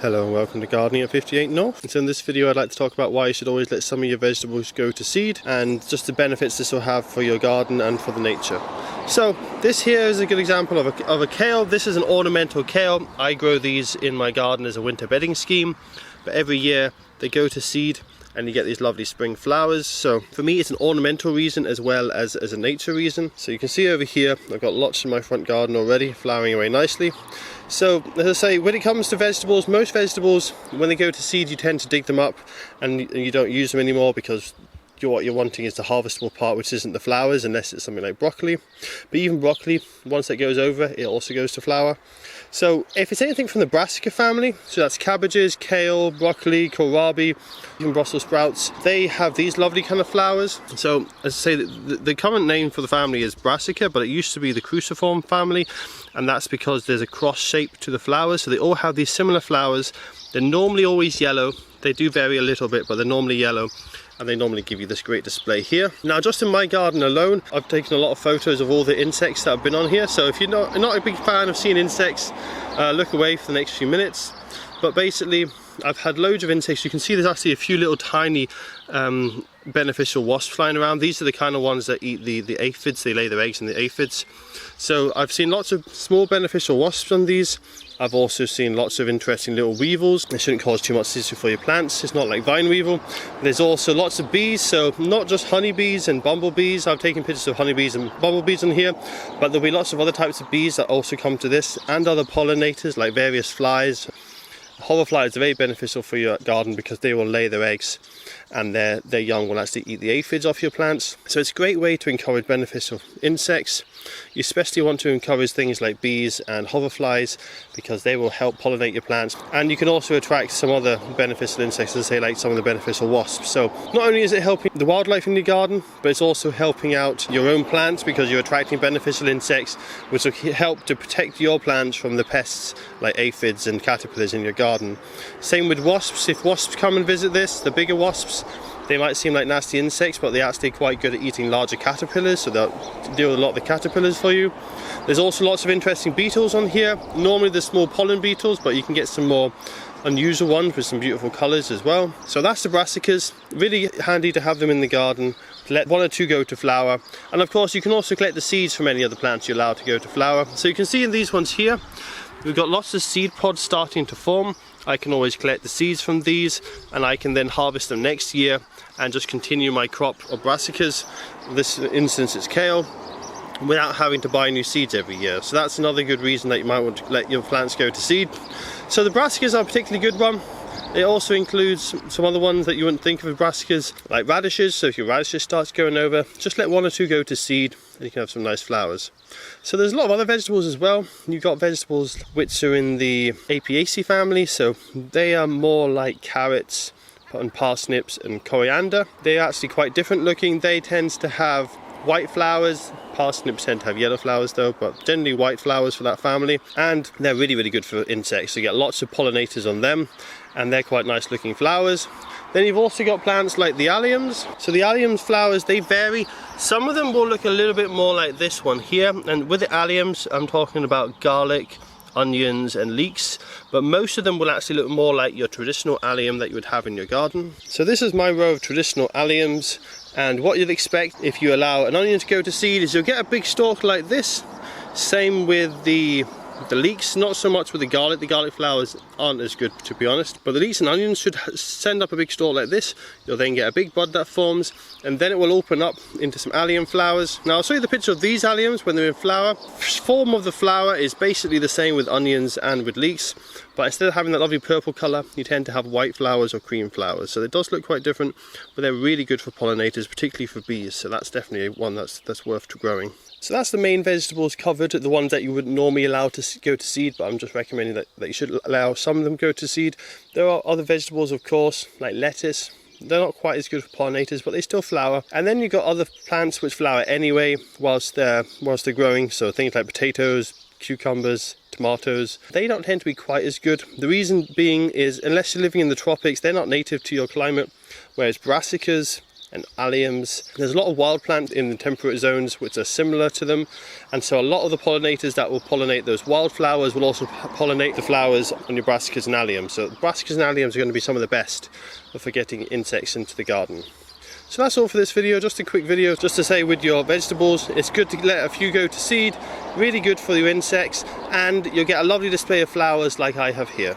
Hello and welcome to Gardening at 58 North. And so in this video I'd like to talk about why you should always let some of your vegetables go to seed and just the benefits this will have for your garden and for the nature. So this here is a good example of a kale. This is an ornamental kale. I grow these in my garden as a winter bedding scheme, but every year they go to seed and you get these lovely spring flowers. So for me it's an ornamental reason as well as a nature reason. So you can see over here I've got lots in my front garden already, flowering away nicely. So as I say, when it comes to vegetables, most vegetables when they go to seed you tend to dig them up and you don't use them anymore because what you're wanting is the harvestable part, which isn't the flowers, unless it's something like broccoli. But even broccoli, once it goes over, it also goes to flower. So if it's anything from the brassica family, so that's cabbages, kale, broccoli, kohlrabi, even Brussels sprouts, they have these lovely kind of flowers. So as I say, the common name for the family is brassica, but it used to be the cruciform family, and that's because there's a cross shape to the flowers. So they all have these similar flowers. They're normally always yellow. They do vary a little bit, but they're normally yellow. And they normally give you this great display here. Now just in my garden alone, I've taken a lot of photos of all the insects that have been on here. So if you're not a big fan of seeing insects, look away for the next few minutes. But basically, I've had loads of insects. You can see there's actually a few little tiny beneficial wasps flying around. These are the kind of ones that eat the aphids. They lay their eggs in the aphids. So I've seen lots of small beneficial wasps on these. I've also seen lots of interesting little weevils. They shouldn't cause too much issue for your plants. It's not like vine weevil. There's also lots of bees, so not just honeybees and bumblebees. I've taken pictures of honeybees and bumblebees on here, but there'll be lots of other types of bees that also come to this, and other pollinators like various flies. Hoverflies are very beneficial for your garden because they will lay their eggs and their young will actually eat the aphids off your plants. So it's a great way to encourage beneficial insects. You especially want to encourage things like bees and hoverflies because they will help pollinate your plants, and you can also attract some other beneficial insects, as I say, like some of the beneficial wasps. So not only is it helping the wildlife in your garden, but it's also helping out your own plants because you're attracting beneficial insects which will help to protect your plants from the pests like aphids and caterpillars in your garden. Same with wasps. If wasps come and visit this, the bigger wasps, they might seem like nasty insects, but they're actually quite good at eating larger caterpillars, so they'll deal with a lot of the caterpillars for you. There's also lots of interesting beetles on here. Normally they're small pollen beetles, but you can get some more unusual ones with some beautiful colours as well. So that's the brassicas. Really handy to have them in the garden. Let one or two go to flower. And of course you can also collect the seeds from any other plants you're allowed to go to flower. So you can see in these ones here, we've got lots of seed pods starting to form. I can always collect the seeds from these and I can then harvest them next year and just continue my crop of brassicas. In this instance it's kale, without having to buy new seeds every year. So that's another good reason that you might want to let your plants go to seed. So the brassicas are a particularly good one. It also includes some other ones that you wouldn't think of as brassicas, like radishes. So if your radishes starts going over, just let one or two go to seed and you can have some nice flowers. So there's a lot of other vegetables as well. You've got vegetables which are in the Apiaceae family, so they are more like carrots and parsnips and coriander. They're actually quite different looking. They tend to have white flowers. Parsnips tend to have yellow flowers though, but generally white flowers for that family, and they're really, really good for insects. So you get lots of pollinators on them and they're quite nice looking flowers. Then you've also got plants like the alliums. So the alliums flowers, they vary. Some of them will look a little bit more like this one here, and with the alliums I'm talking about garlic, onions and leeks, but most of them will actually look more like your traditional allium that you would have in your garden. So this is my row of traditional alliums, and what you'd expect if you allow an onion to go to seed is you'll get a big stalk like this. Same with the leeks, not so much with the garlic flowers aren't as good to be honest, but the leeks and onions should send up a big stalk like this. You'll then get a big bud that forms and then it will open up into some allium flowers. Now I'll show you the picture of these alliums when they're in flower. Form of the flower is basically the same with onions and with leeks, but instead of having that lovely purple colour you tend to have white flowers or cream flowers. So it does look quite different, but they're really good for pollinators, particularly for bees, so that's definitely one that's worth growing. So that's the main vegetables covered, the ones that you wouldn't normally allow to go to seed, but I'm just recommending that you should allow some of them go to seed. There are other vegetables of course, like lettuce. They're not quite as good for pollinators, but they still flower. And then you've got other plants which flower anyway whilst they're growing, so things like potatoes, cucumbers, tomatoes. They don't tend to be quite as good. The reason being is unless you're living in the tropics, they're not native to your climate, whereas brassicas and alliums. There's a lot of wild plants in the temperate zones which are similar to them, and so a lot of the pollinators that will pollinate those wildflowers will also pollinate the flowers on your brassicas and alliums. So brassicas and alliums are going to be some of the best for getting insects into the garden. So that's all for this video, just a quick video just to say with your vegetables, it's good to let a few go to seed, really good for your insects, and you'll get a lovely display of flowers like I have here.